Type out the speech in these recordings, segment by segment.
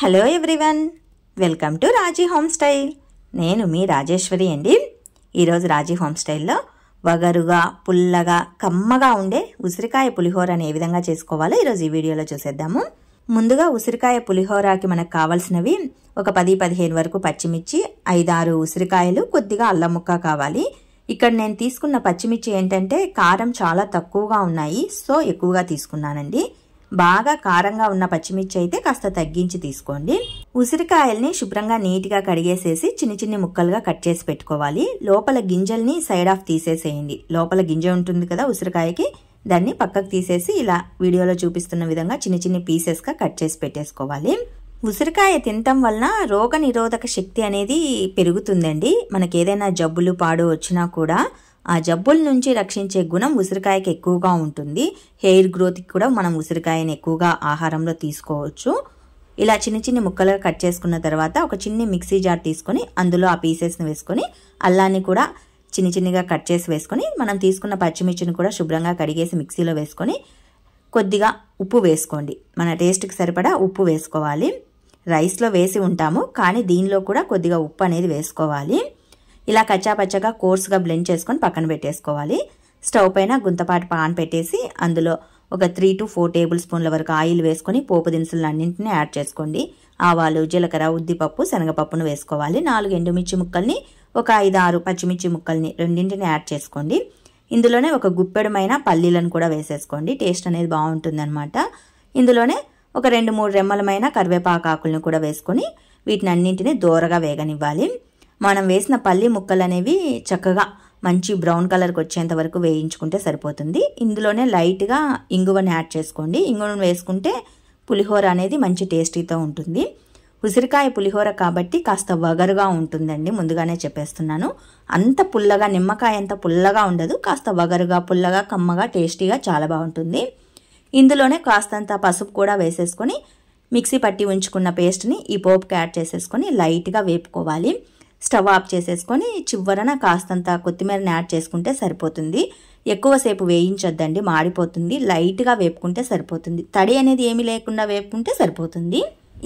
Hello everyone, welcome to Raji home style. నేను మీ రాజేశ్వరి అండి. ఈరోజు రాజీ హోమ్ స్టైల్లో వగరుగా, పుల్లగా, కమ్మగా ఉండే ఉసిరికాయ పులిహోరని ఏ విధంగా చేసుకోవాలో ఈరోజు ఈ వీడియోలో చూసేద్దాము. ముందుగా ఉసిరికాయ పులిహోరకి మనకు కావాల్సినవి ఒక 10-15 వరకు పచ్చిమిర్చి, 5-6 ఉసిరికాయలు, కొద్దిగా అల్లం ముక్క కావాలి. ఇక్కడ నేను తీసుకున్న పచ్చిమిర్చి ఏంటంటే కారం చాలా తక్కువగా ఉన్నాయి, సో ఎక్కువగా తీసుకున్నానండి. బాగా కారంగా ఉన్న పచ్చిమిర్చి అయితే కాస్త తగ్గించి తీసుకోండి. ఉసిరికాయల్ని శుభ్రంగా నీట్గా కడిగేసేసి చిన్ని ముక్కలుగా కట్ చేసి పెట్టుకోవాలి. లోపల గింజల్ని సైడ్ ఆఫ్ తీసేసేయండి. లోపల గింజ ఉంటుంది కదా ఉసిరికాయకి, దాన్ని పక్కకు తీసేసి ఇలా వీడియోలో చూపిస్తున్న విధంగా చిన్ని పీసెస్గా కట్ చేసి పెట్టేసుకోవాలి. ఉసిరికాయ తినటం వలన రోగ నిరోధక శక్తి అనేది పెరుగుతుందండి. మనకి ఏదైనా జబ్బులు పాడు వచ్చినా కూడా ఆ జబ్బుల నుంచి రక్షించే గుణం ఉసిరికాయకి ఎక్కువగా ఉంటుంది. హెయిర్ గ్రోత్కి కూడా మనం ఉసిరికాయని ఎక్కువగా ఆహారంలో తీసుకోవచ్చు. ఇలా చిన్ని ముక్కలుగా కట్ చేసుకున్న తర్వాత ఒక చిన్ని మిక్సీ జార్ తీసుకొని అందులో ఆ పీసెస్ని వేసుకొని అల్లాన్ని కూడా చిన్నగా కట్ చేసి వేసుకొని మనం తీసుకున్న పచ్చిమిర్చిని కూడా శుభ్రంగా కడిగేసి మిక్సీలో వేసుకొని కొద్దిగా ఉప్పు వేసుకోండి. మన టేస్ట్కి సరిపడా ఉప్పు వేసుకోవాలి. రైస్లో వేసి ఉంటాము, కానీ దీనిలో కూడా కొద్దిగా ఉప్పు అనేది వేసుకోవాలి. ఇలా కచ్చాపచ్చగా కోర్స్గా బ్లెండ్ చేసుకొని పక్కన పెట్టేసుకోవాలి. స్టవ్ పైన గుంతపాటి పాన్ పెట్టేసి అందులో ఒక 3 to 4 టేబుల్ స్పూన్ల వరకు ఆయిల్ వేసుకొని పోపు దినుసులు అన్నింటినీ యాడ్ చేసుకోండి. ఆవాలు, జీలకర్ర, ఉద్దిపప్పు, శనగపప్పును వేసుకోవాలి. 4 ఎండుమిర్చి ముక్కల్ని, ఒక 5-6 పచ్చిమిర్చి ముక్కల్ని రెండింటిని యాడ్ చేసుకోండి. ఇందులోనే ఒక గుప్పెడుమైన పల్లీలను కూడా వేసేసుకోండి. టేస్ట్ అనేది బాగుంటుందన్నమాట. ఇందులోనే ఒక 2-3 రెమ్మలమైన కరివేపాకు ఆకులను కూడా వేసుకొని వీటిని అన్నింటినీ దోరగా వేగనివ్వాలి. మనం వేసిన పల్లి ముక్కలు అనేవి చక్కగా మంచి బ్రౌన్ కలర్కి వచ్చేంత వరకు వేయించుకుంటే సరిపోతుంది. ఇందులోనే లైట్గా ఇంగువని యాడ్ చేసుకోండి. ఇంగువను వేసుకుంటే పులిహోర అనేది మంచి టేస్టీతో ఉంటుంది. ఉసిరికాయ పులిహోర కాబట్టి కాస్త వగరుగా ఉంటుందండి, ముందుగానే చెప్పేస్తున్నాను. అంత పుల్లగా, నిమ్మకాయ అంత పుల్లగా ఉండదు. కాస్త వగరుగా, పుల్లగా, కమ్మగా, టేస్టీగా చాలా బాగుంటుంది. ఇందులోనే కాస్తంత పసుపు కూడా వేసేసుకొని మిక్సీ పట్టి ఉంచుకున్న పేస్ట్ని ఈ పోపుకి యాడ్ చేసేసుకొని లైట్గా వేపుకోవాలి. స్టవ్ ఆఫ్ చేసేసుకొని చివరన కాస్తంత కొత్తిమీరని యాడ్ చేసుకుంటే సరిపోతుంది. ఎక్కువసేపు వేయించొద్దండి, మాడిపోతుంది. లైట్గా వేపుకుంటే సరిపోతుంది. తడి అనేది ఏమీ లేకుండా వేపుకుంటే సరిపోతుంది.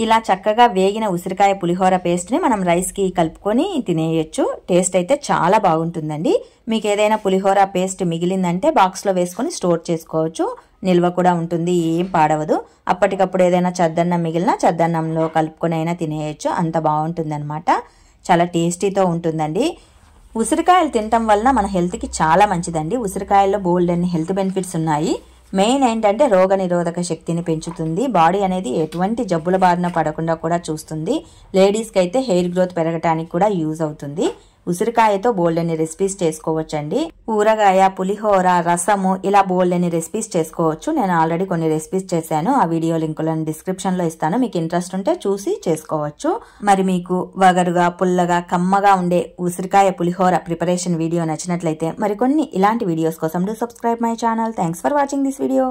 ఇలా చక్కగా వేగిన ఉసిరికాయ పులిహోర పేస్ట్ని మనం రైస్కి కలుపుకొని తినేయచ్చు. టేస్ట్ అయితే చాలా బాగుంటుందండి. మీకు ఏదైనా పులిహోర పేస్ట్ మిగిలిందంటే బాక్స్లో వేసుకొని స్టోర్ చేసుకోవచ్చు. నిల్వ కూడా ఉంటుంది, ఏం పాడవదు. అప్పటికప్పుడు ఏదైనా చద్దన్నం మిగిలినా చద్దన్నంలో కలుపుకొని అయినా తినేయచ్చు. అంత బాగుంటుందన్నమాట. చాలా టేస్టీతో ఉంటుందండి. ఉసిరికాయలు తినటం వలన మన హెల్త్కి చాలా మంచిదండి. ఉసిరికాయల్లో బోల్డ్ అన్ని హెల్త్ బెనిఫిట్స్ ఉన్నాయి. మెయిన్ ఏంటంటే రోగ నిరోధక శక్తిని పెంచుతుంది. బాడీ అనేది ఎటువంటి జబ్బుల బారిన పడకుండా కూడా చూస్తుంది. లేడీస్కి అయితే హెయిర్ గ్రోత్ పెరగటానికి కూడా యూజ్ అవుతుంది. ఉసిరికాయతో బోల్డ్ అన్ని రెసిపీస్ చేసుకోవచ్చండి. ఊరగాయ, పులిహోర, రసము, ఇలా బోల్డ్ అన్ని రెసిపీస్ చేసుకోవచ్చు. నేను ఆల్రెడీ కొన్ని రెసిపీస్ చేశాను. ఆ వీడియో లింకులను డిస్క్రిప్షన్లో ఇస్తాను. మీకు ఇంట్రెస్ట్ ఉంటే చూసి చేసుకోవచ్చు. మరి మీకు వగరుగా, పుల్లగా, కమ్మగా ఉండే ఉసిరికాయ పులిహోర ప్రిపరేషన్ వీడియో నచ్చినట్లయితే మరికొన్ని ఇలాంటి వీడియోస్ కోసం do subscribe my channel. Thanks for watching this video.